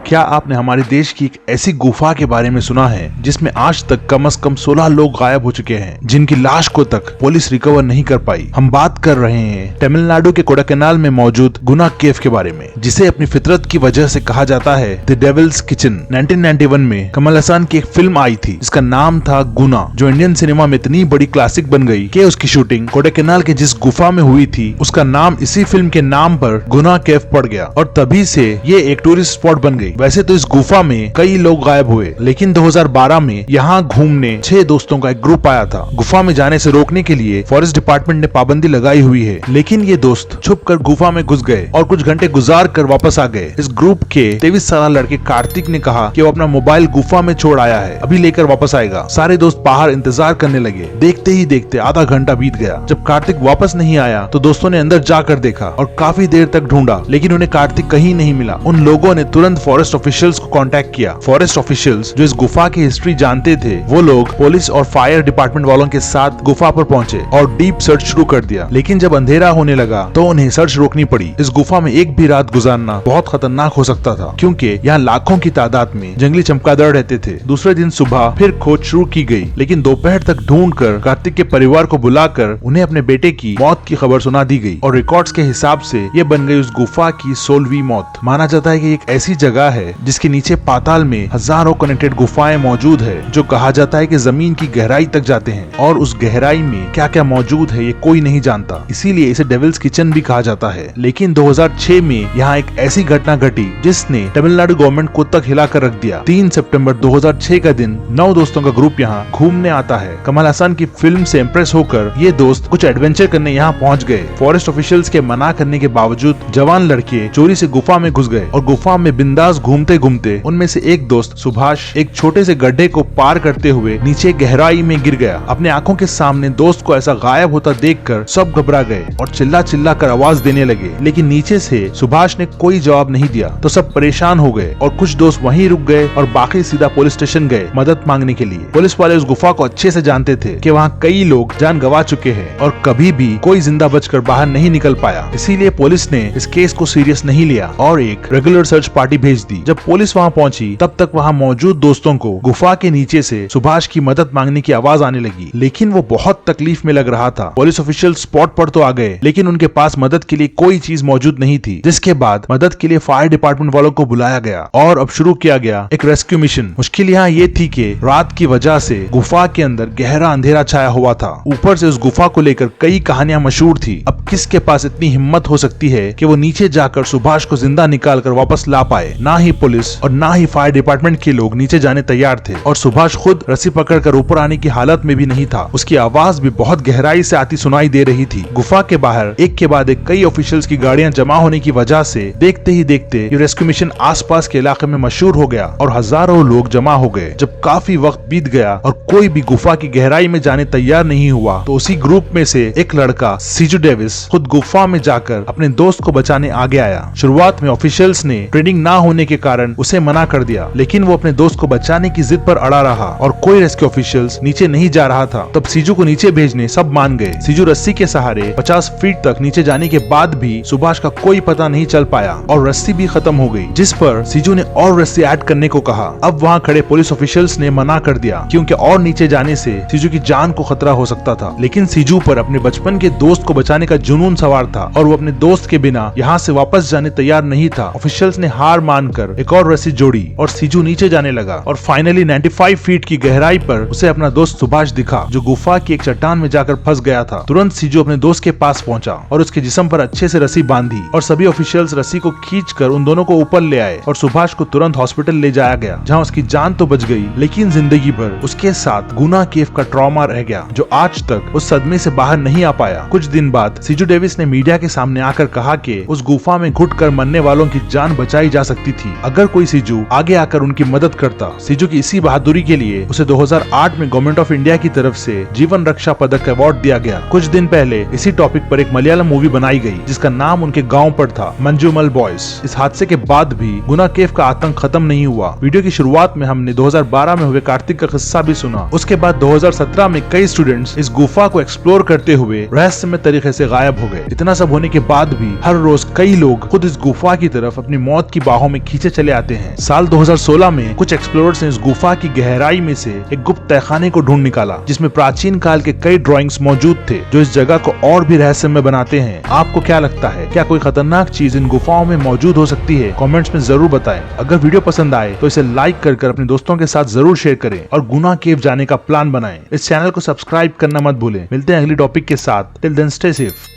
क्या आपने हमारे देश की एक ऐसी गुफा के बारे में सुना है जिसमें आज तक कम से कम 16 लोग गायब हो चुके हैं, जिनकी लाश को तक पुलिस रिकवर नहीं कर पाई। हम बात कर रहे हैं तमिलनाडु के कोडाईकनाल में मौजूद गुना केव के बारे में, जिसे अपनी फितरत की वजह से कहा जाता है द डेविल्स किचन। 1991 में कमल हसन की एक फिल्म आई थी जिसका नाम था गुना, जो इंडियन सिनेमा में इतनी बड़ी क्लासिक बन गई कि उसकी शूटिंग कोडाईकनाल के जिस गुफा में हुई थी उसका नाम इसी फिल्म के नाम पर गुना केव पड़ गया और तभी से ये एक टूरिस्ट स्पॉट बन गई। वैसे तो इस गुफा में कई लोग गायब हुए, लेकिन 2012 में यहाँ घूमने 6 दोस्तों का एक ग्रुप आया था। गुफा में जाने से रोकने के लिए फॉरेस्ट डिपार्टमेंट ने पाबंदी लगाई हुई है, लेकिन ये दोस्त छुपकर गुफा में घुस गए और कुछ घंटे गुजार कर वापस आ गए। इस ग्रुप के 23 साल लड़के कार्तिक ने कहा कि वो अपना मोबाइल गुफा में छोड़ आया है, अभी लेकर वापस आएगा। सारे दोस्त बाहर इंतजार करने लगे। देखते ही देखते आधा घंटा बीत गया। जब कार्तिक वापस नहीं आया तो दोस्तों ने अंदर जाकर देखा और काफी देर तक ढूंढा, लेकिन उन्हें कार्तिक कहीं नहीं मिला। उन लोगों ने तुरंत फॉरेस्ट ऑफिशियल्स को कांटेक्ट किया। फॉरेस्ट ऑफिशियल्स जो इस गुफा की हिस्ट्री जानते थे, वो लोग पुलिस और फायर डिपार्टमेंट वालों के साथ गुफा पर पहुंचे और डीप सर्च शुरू कर दिया। लेकिन जब अंधेरा होने लगा तो उन्हें सर्च रोकनी पड़ी। इस गुफा में एक भी रात गुजारना बहुत खतरनाक हो सकता था, क्योंकि यहाँ लाखों की तादाद में जंगली चमगादड़ रहते थे। दूसरे दिन सुबह फिर खोज शुरू की गई, लेकिन दोपहर तक ढूंढकर कार्तिक के परिवार को बुलाकर उन्हें अपने बेटे की मौत की खबर सुना दी गई और रिकॉर्ड्स के हिसाब से ये बन गई उस गुफा की 16वीं मौत। माना जाता है कि एक ऐसी जगह है जिसके नीचे पाताल में हजारों कनेक्टेड गुफाएं मौजूद है, जो कहा जाता है कि जमीन की गहराई तक जाते हैं और उस गहराई में क्या क्या मौजूद है ये कोई नहीं जानता। इसीलिए इसे डेविल्स किचन भी कहा जाता है। लेकिन 2006 में यहाँ एक ऐसी घटना घटी जिसने तमिलनाडु गवर्नमेंट को तक हिलाकर रख दिया। 3 सितंबर 2006 का दिन 9 दोस्तों का ग्रुप यहाँ घूमने आता है। कमल हसन की फिल्म से इम्प्रेस होकर ये दोस्त कुछ एडवेंचर करने यहाँ पहुँच गए। फॉरेस्ट ऑफिशियल्स के मना करने के बावजूद जवान लड़के चोरी से गुफा में घुस गए और गुफा में बिंदास घूमते घूमते उनमें से एक दोस्त सुभाष एक छोटे से गड्ढे को पार करते हुए नीचे गहराई में गिर गया। अपने आंखों के सामने दोस्त को ऐसा गायब होता देखकर सब घबरा गए और चिल्ला चिल्ला कर आवाज देने लगे, लेकिन नीचे से सुभाष ने कोई जवाब नहीं दिया तो सब परेशान हो गए और कुछ दोस्त वहीं रुक गए और बाकी सीधा पुलिस स्टेशन गए मदद मांगने के लिए। पुलिस वाले उस गुफा को अच्छे से जानते थे कि वहाँ कई लोग जान गंवा चुके हैं और कभी भी कोई जिंदा बचकर बाहर नहीं निकल पाया। इसीलिए पुलिस ने इस केस को सीरियस नहीं लिया और एक रेगुलर सर्च पार्टी भेज दी। जब पुलिस वहाँ पहुंची तब तक वहाँ मौजूद दोस्तों को गुफा के नीचे से सुभाष की मदद मांगने की आवाज आने लगी, लेकिन वो बहुत तकलीफ में लग रहा था। पुलिस ऑफिशियल स्पॉट पर तो आ गए, लेकिन उनके पास मदद के लिए कोई चीज मौजूद नहीं थी, जिसके बाद मदद के लिए फायर डिपार्टमेंट वालों को बुलाया गया और अब शुरू किया गया एक रेस्क्यू मिशन। मुश्किल यहाँ ये थी कि रात की वजह से गुफा के अंदर गहरा अंधेरा छाया हुआ था। ऊपर से उस गुफा को लेकर कई कहानियां मशहूर थी। अब किसके पास इतनी हिम्मत हो सकती है कि वो नीचे जाकर सुभाष को जिंदा निकाल कर वापस ला पाए। ना ही पुलिस और ना ही फायर डिपार्टमेंट के लोग नीचे जाने तैयार थे और सुभाष खुद रस्सी पकड़कर ऊपर आने की हालत में भी नहीं था। उसकी आवाज भी बहुत गहराई से आती सुनाई दे रही थी। गुफा के बाहर एक के बाद एक कई ऑफिशियल्स की गाड़ियां जमा होने की वजह से देखते ही देखते ये रेस्क्यू मिशन आसपास के इलाके में मशहूर हो गया और हजारों लोग जमा हो गए। जब काफी वक्त बीत गया और कोई भी गुफा की गहराई में जाने तैयार नहीं हुआ तो उसी ग्रुप में से एक लड़का सीजू डेविस खुद गुफा में जाकर अपने दोस्त को बचाने आगे आया। शुरुआत में ऑफिशियल्स ने ट्रेनिंग ना होने के कारण उसे मना कर दिया, लेकिन वो अपने दोस्त को बचाने की जिद पर अड़ा रहा और कोई रेस्क्यू ऑफिशियल्स नीचे नहीं जा रहा था। तब सीजू को नीचे भेजने सब मान गए। सीजू रस्सी के सहारे 50 फीट तक नीचे जाने के बाद भी सुभाष का कोई पता नहीं चल पाया और रस्सी भी खत्म हो गई, जिस पर सीजू ने और रस्सी ऐड करने को कहा। अब वहाँ खड़े पुलिस ऑफिशियल्स ने मना कर दिया, क्योंकि और नीचे जाने से सीजू की जान को खतरा हो सकता था। लेकिन सीजू पर अपने बचपन के दोस्त को बचाने का जुनून सवार था और वो अपने दोस्त के बिना यहाँ से वापस जाने तैयार नहीं था। ऑफिशियल्स ने हार मानकर एक और रस्सी जोड़ी और सीजू नीचे जाने लगा और फाइनली 95 फीट की गहराई पर उसे अपना दोस्त सुभाष दिखा, जो गुफा की एक चट्टान में जाकर फंस गया था। तुरंत सीजू अपने दोस्त के पास पहुंचा और उसके जिस्म पर अच्छे से रस्सी बांधी और सभी ऑफिशियल्स रस्सी को खींचकर उन दोनों को ऊपर ले आए और सुभाष को तुरंत हॉस्पिटल ले जाया गया, जहां उसकी जान तो बच गई, लेकिन जिंदगी भर उसके साथ गुना केव का ट्रॉमा रह गया, जो आज तक उस सदमे से बाहर नहीं आ पाया। कुछ दिन बाद सीजू डेविस ने मीडिया के सामने आकर कहा कि उस गुफा में घुटकर मरने वालों की जान बचाई जा सकती थी अगर कोई सीजू आगे आकर उनकी मदद करता। सीजू की इसी बहादुरी के लिए उसे 2008 में गवर्नमेंट ऑफ इंडिया की तरफ से जीवन रक्षा पदक अवार्ड दिया गया। कुछ दिन पहले इसी टॉपिक पर एक मलयालम मूवी बनाई गई जिसका नाम उनके गांव पर था, मंजूमल बॉयज। इस हादसे के बाद भी गुना केव का आतंक खत्म नहीं हुआ। वीडियो की शुरुआत में हमने 2012 में हुए कार्तिक का किस्सा भी सुना। उसके बाद 2017 में कई स्टूडेंट्स इस गुफा को एक्सप्लोर करते हुए रहस्यमय तरीके से गायब हो गए। इतना सब होने के बाद भी हर रोज कई लोग खुद इस गुफा की तरफ अपनी मौत की बाहों में खींचे चले आते हैं। साल 2016 में कुछ एक्सप्लोरर्स ने इस गुफा की गहराई में से एक गुप्त तहखाने को ढूंढ निकाला, जिसमें प्राचीन काल के कई ड्राइंग्स मौजूद थे जो इस जगह को और भी रहस्यमय बनाते हैं। आपको क्या लगता है, क्या कोई खतरनाक चीज इन गुफाओं में मौजूद हो सकती है? कमेंट्स में जरूर बताएं। अगर वीडियो पसंद आए तो इसे लाइक कर अपने दोस्तों के साथ जरूर शेयर करें और गुना केव जाने का प्लान बनाएं। इस चैनल को सब्सक्राइब करना मत भूलें। मिलते हैं अगली टॉपिक के साथ। Till then stay safe.